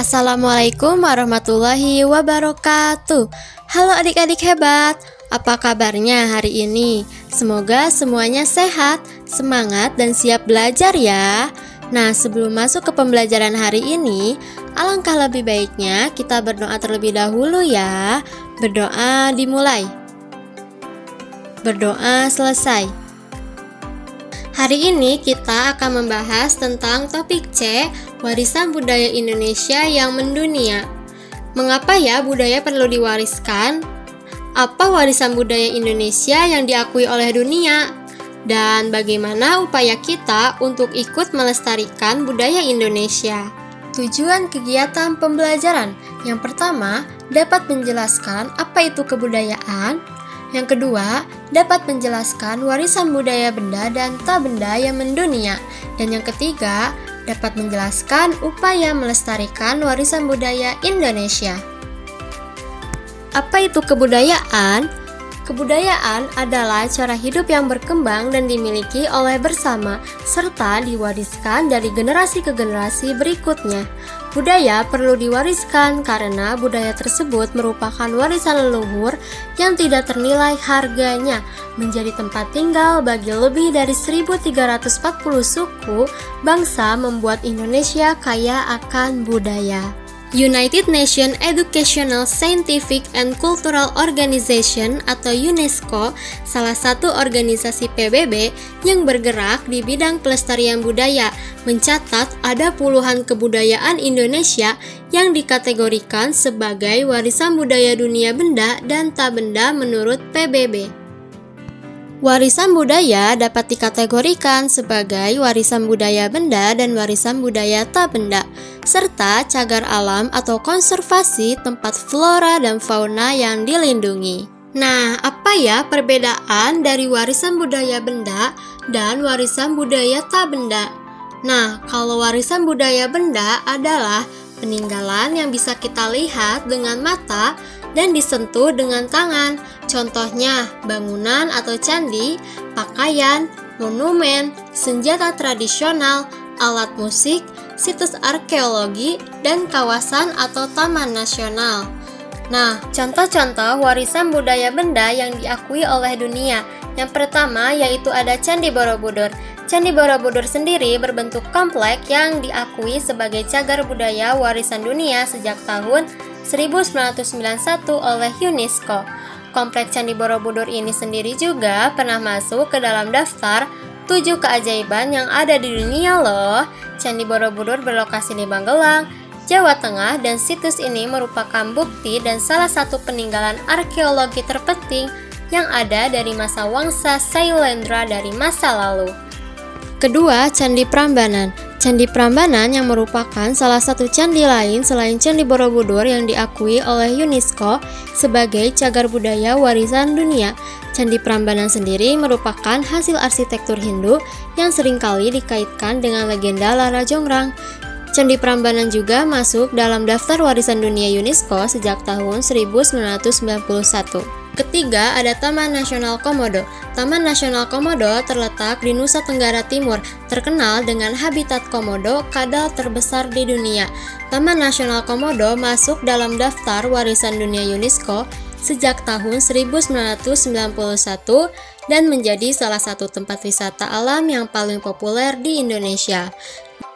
Assalamualaikum warahmatullahi wabarakatuh. Halo adik-adik hebat, apa kabarnya hari ini? Semoga semuanya sehat, semangat, dan siap belajar ya. Nah, sebelum masuk ke pembelajaran hari ini, alangkah lebih baiknya kita berdoa terlebih dahulu ya. Berdoa dimulai. Berdoa selesai. Hari ini kita akan membahas tentang topik C, warisan budaya Indonesia yang mendunia. Mengapa ya budaya perlu diwariskan? Apa warisan budaya Indonesia yang diakui oleh dunia? Dan bagaimana upaya kita untuk ikut melestarikan budaya Indonesia? Tujuan kegiatan pembelajaran. Yang pertama, dapat menjelaskan apa itu kebudayaan. Yang kedua, dapat menjelaskan warisan budaya benda dan tak benda yang mendunia. Dan yang ketiga, dapat menjelaskan upaya melestarikan warisan budaya Indonesia. Apa itu kebudayaan? Kebudayaan adalah cara hidup yang berkembang dan dimiliki oleh bersama, serta diwariskan dari generasi ke generasi berikutnya. Budaya perlu diwariskan karena budaya tersebut merupakan warisan leluhur yang tidak ternilai harganya, menjadi tempat tinggal bagi lebih dari 1340 suku bangsa, membuat Indonesia kaya akan budaya. United Nations Educational, Scientific and Cultural Organization atau UNESCO, salah satu organisasi PBB yang bergerak di bidang pelestarian budaya, mencatat ada puluhan kebudayaan Indonesia yang dikategorikan sebagai warisan budaya dunia benda dan tak benda menurut PBB. Warisan budaya dapat dikategorikan sebagai warisan budaya benda dan warisan budaya tak benda, serta cagar alam atau konservasi tempat flora dan fauna yang dilindungi. Nah, apa ya perbedaan dari warisan budaya benda dan warisan budaya tak benda? Nah, kalau warisan budaya benda adalah peninggalan yang bisa kita lihat dengan mata dan disentuh dengan tangan. Contohnya, bangunan atau candi, pakaian, monumen, senjata tradisional, alat musik, situs arkeologi, dan kawasan atau taman nasional. Nah, contoh-contoh warisan budaya benda yang diakui oleh dunia. Yang pertama yaitu ada Candi Borobudur. Candi Borobudur sendiri berbentuk kompleks yang diakui sebagai cagar budaya warisan dunia sejak tahun 1991 oleh UNESCO. Kompleks Candi Borobudur ini sendiri juga pernah masuk ke dalam daftar 7 keajaiban yang ada di dunia loh. Candi Borobudur berlokasi di Magelang, Jawa Tengah, dan situs ini merupakan bukti dan salah satu peninggalan arkeologi terpenting yang ada dari masa Wangsa Sailendra dari masa lalu. Kedua, Candi Prambanan. Candi Prambanan yang merupakan salah satu candi lain selain Candi Borobudur yang diakui oleh UNESCO sebagai cagar budaya warisan dunia. Candi Prambanan sendiri merupakan hasil arsitektur Hindu yang seringkali dikaitkan dengan legenda Lara Jongrang. Candi Prambanan juga masuk dalam daftar warisan dunia UNESCO sejak tahun 1991. Ketiga, ada Taman Nasional Komodo. Taman Nasional Komodo terletak di Nusa Tenggara Timur, terkenal dengan habitat komodo, kadal terbesar di dunia. Taman Nasional Komodo masuk dalam daftar warisan dunia UNESCO sejak tahun 1991 dan menjadi salah satu tempat wisata alam yang paling populer di Indonesia.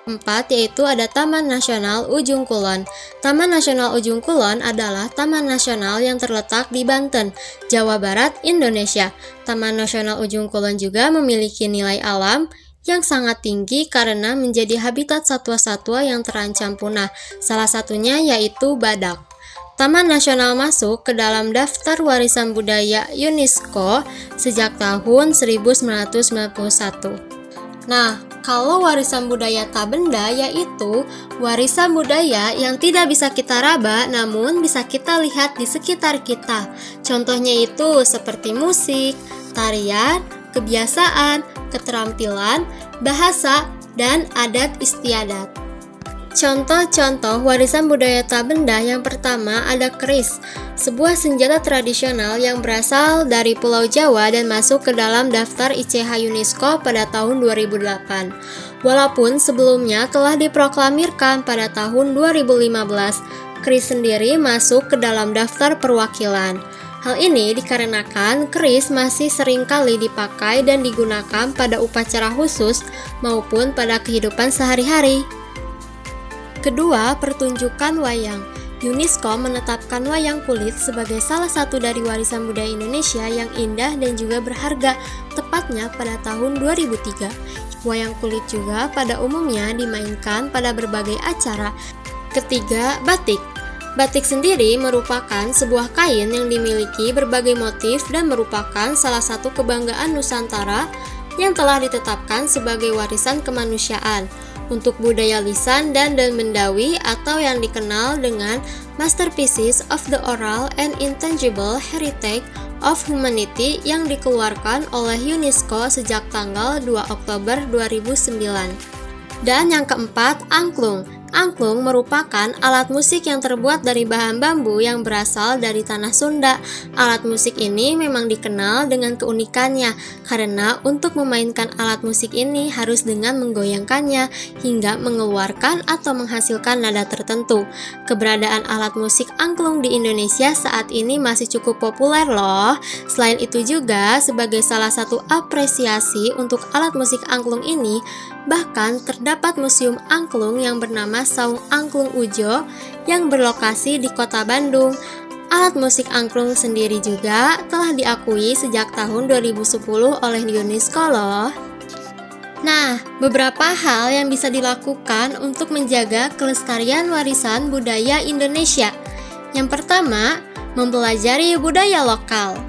4 yaitu ada Taman Nasional Ujung Kulon. Taman Nasional Ujung Kulon adalah taman nasional yang terletak di Banten, Jawa Barat, Indonesia. Taman Nasional Ujung Kulon juga memiliki nilai alam yang sangat tinggi karena menjadi habitat satwa-satwa yang terancam punah. Salah satunya yaitu badak. Taman Nasional masuk ke dalam daftar warisan budaya UNESCO sejak tahun 1991. Nah, kalau warisan budaya tak benda yaitu warisan budaya yang tidak bisa kita raba namun bisa kita lihat di sekitar kita. Contohnya itu seperti musik, tarian, kebiasaan, keterampilan, bahasa, dan adat istiadat. Contoh-contoh warisan budaya tak benda yang pertama ada keris, sebuah senjata tradisional yang berasal dari Pulau Jawa dan masuk ke dalam daftar ICH UNESCO pada tahun 2008. Walaupun sebelumnya telah diproklamirkan pada tahun 2015, keris sendiri masuk ke dalam daftar perwakilan. Hal ini dikarenakan keris masih sering kali dipakai dan digunakan pada upacara khusus maupun pada kehidupan sehari-hari. Kedua, pertunjukan wayang. UNESCO menetapkan wayang kulit sebagai salah satu dari warisan budaya Indonesia yang indah dan juga berharga, tepatnya pada tahun 2003. Wayang kulit juga pada umumnya dimainkan pada berbagai acara. Ketiga, batik. Batik sendiri merupakan sebuah kain yang dimiliki berbagai motif dan merupakan salah satu kebanggaan Nusantara yang telah ditetapkan sebagai warisan kemanusiaan untuk budaya lisan dan bendawi atau yang dikenal dengan Masterpieces of the Oral and Intangible Heritage of Humanity yang dikeluarkan oleh UNESCO sejak tanggal 2 Oktober 2009. Dan yang keempat, angklung. Angklung merupakan alat musik yang terbuat dari bahan bambu yang berasal dari tanah Sunda. Alat musik ini memang dikenal dengan keunikannya karena untuk memainkan alat musik ini harus dengan menggoyangkannya hingga mengeluarkan atau menghasilkan nada tertentu. Keberadaan alat musik angklung di Indonesia saat ini masih cukup populer loh. Selain itu juga sebagai salah satu apresiasi untuk alat musik angklung ini, bahkan terdapat museum angklung yang bernama Saung Angklung Ujo yang berlokasi di kota Bandung. Alat musik angklung sendiri juga telah diakui sejak tahun 2010 oleh UNESCO loh. Nah, beberapa hal yang bisa dilakukan untuk menjaga kelestarian warisan budaya Indonesia. Yang pertama, mempelajari budaya lokal.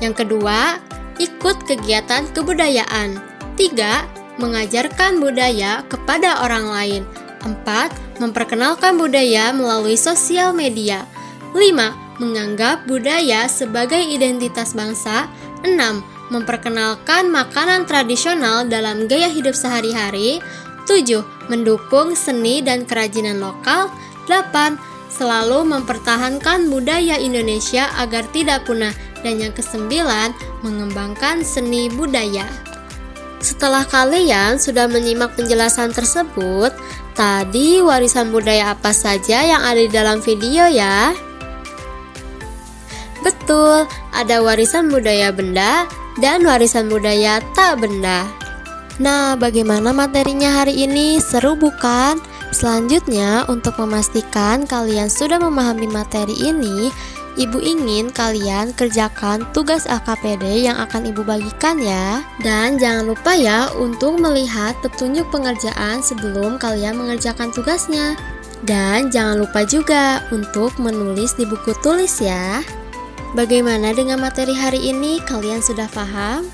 Yang kedua, ikut kegiatan kebudayaan. 3. Mengajarkan budaya kepada orang lain. 4. Memperkenalkan budaya melalui sosial media. 5. Menganggap budaya sebagai identitas bangsa. 6. Memperkenalkan makanan tradisional dalam gaya hidup sehari-hari. 7. Mendukung seni dan kerajinan lokal. 8. Selalu mempertahankan budaya Indonesia agar tidak punah. Dan yang kesembilan, mengembangkan seni budaya. Setelah kalian sudah menyimak penjelasan tersebut, tadi warisan budaya apa saja yang ada di dalam video ya? Betul, ada warisan budaya benda dan warisan budaya tak benda. Nah, bagaimana materinya hari ini? Seru bukan? Selanjutnya, untuk memastikan kalian sudah memahami materi ini, Ibu ingin kalian kerjakan tugas AKPD yang akan Ibu bagikan ya. Dan jangan lupa ya untuk melihat petunjuk pengerjaan sebelum kalian mengerjakan tugasnya. Dan jangan lupa juga untuk menulis di buku tulis ya. Bagaimana dengan materi hari ini? Kalian sudah paham?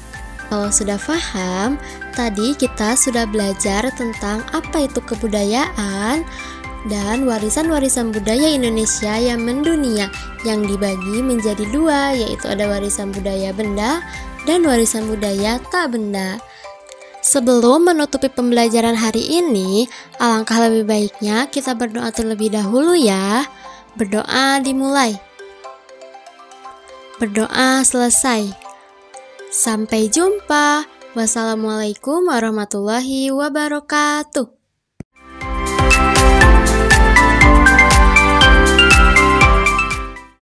Kalau sudah paham, tadi kita sudah belajar tentang apa itu kebudayaan dan warisan-warisan budaya Indonesia yang mendunia yang dibagi menjadi dua, yaitu ada warisan budaya benda dan warisan budaya tak benda. Sebelum menutupi pembelajaran hari ini, alangkah lebih baiknya kita berdoa terlebih dahulu ya. Berdoa dimulai. Berdoa selesai. Sampai jumpa. Wassalamualaikum warahmatullahi wabarakatuh.